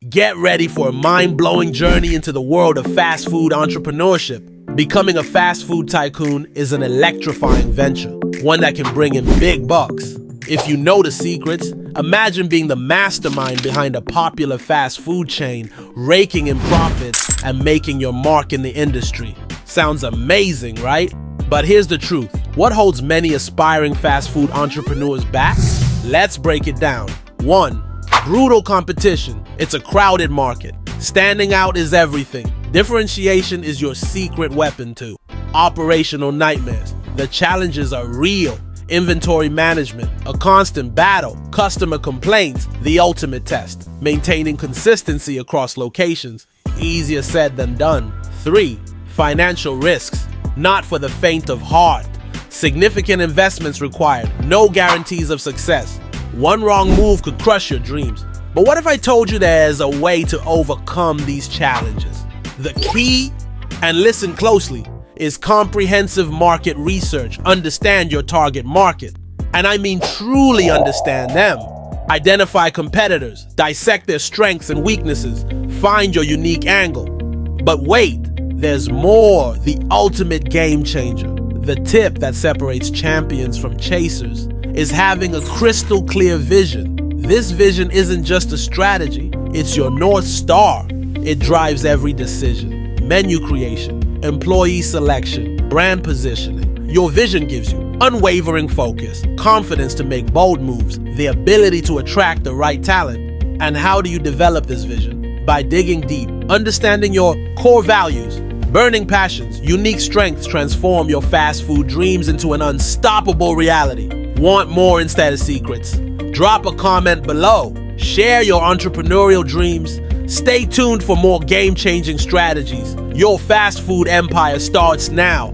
Get ready for a mind-blowing journey into the world of fast food entrepreneurship. Becoming a fast food tycoon is an electrifying venture, one that can bring in big bucks. If you know the secrets, imagine being the mastermind behind a popular fast food chain, raking in profits and making your mark in the industry. Sounds amazing, right? But here's the truth. What holds many aspiring fast food entrepreneurs back? Let's break it down. 1. Brutal competition. It's a crowded market. Standing out is everything. Differentiation is your secret weapon too. Operational nightmares. The challenges are real. Inventory management, a constant battle. Customer complaints, the ultimate test. Maintaining consistency across locations. Easier said than done. 3. Financial risks. Not for the faint of heart. Significant investments required. No guarantees of success. One wrong move could crush your dreams. But what if I told you there's a way to overcome these challenges? The key, and listen closely, is comprehensive market research. Understand your target market. And I mean truly understand them. Identify competitors, dissect their strengths and weaknesses, find your unique angle. But wait, there's more, the ultimate game changer. The tip that separates champions from chasers is having a crystal clear vision. This vision isn't just a strategy, it's your North Star. It drives every decision. Menu creation, employee selection, brand positioning. Your vision gives you unwavering focus, confidence to make bold moves, the ability to attract the right talent. And how do you develop this vision? By digging deep, understanding your core values, burning passions, unique strengths transform your fast food dreams into an unstoppable reality. Want more instead of secrets? Drop a comment below. Share your entrepreneurial dreams. Stay tuned for more game-changing strategies. Your fast food empire starts now.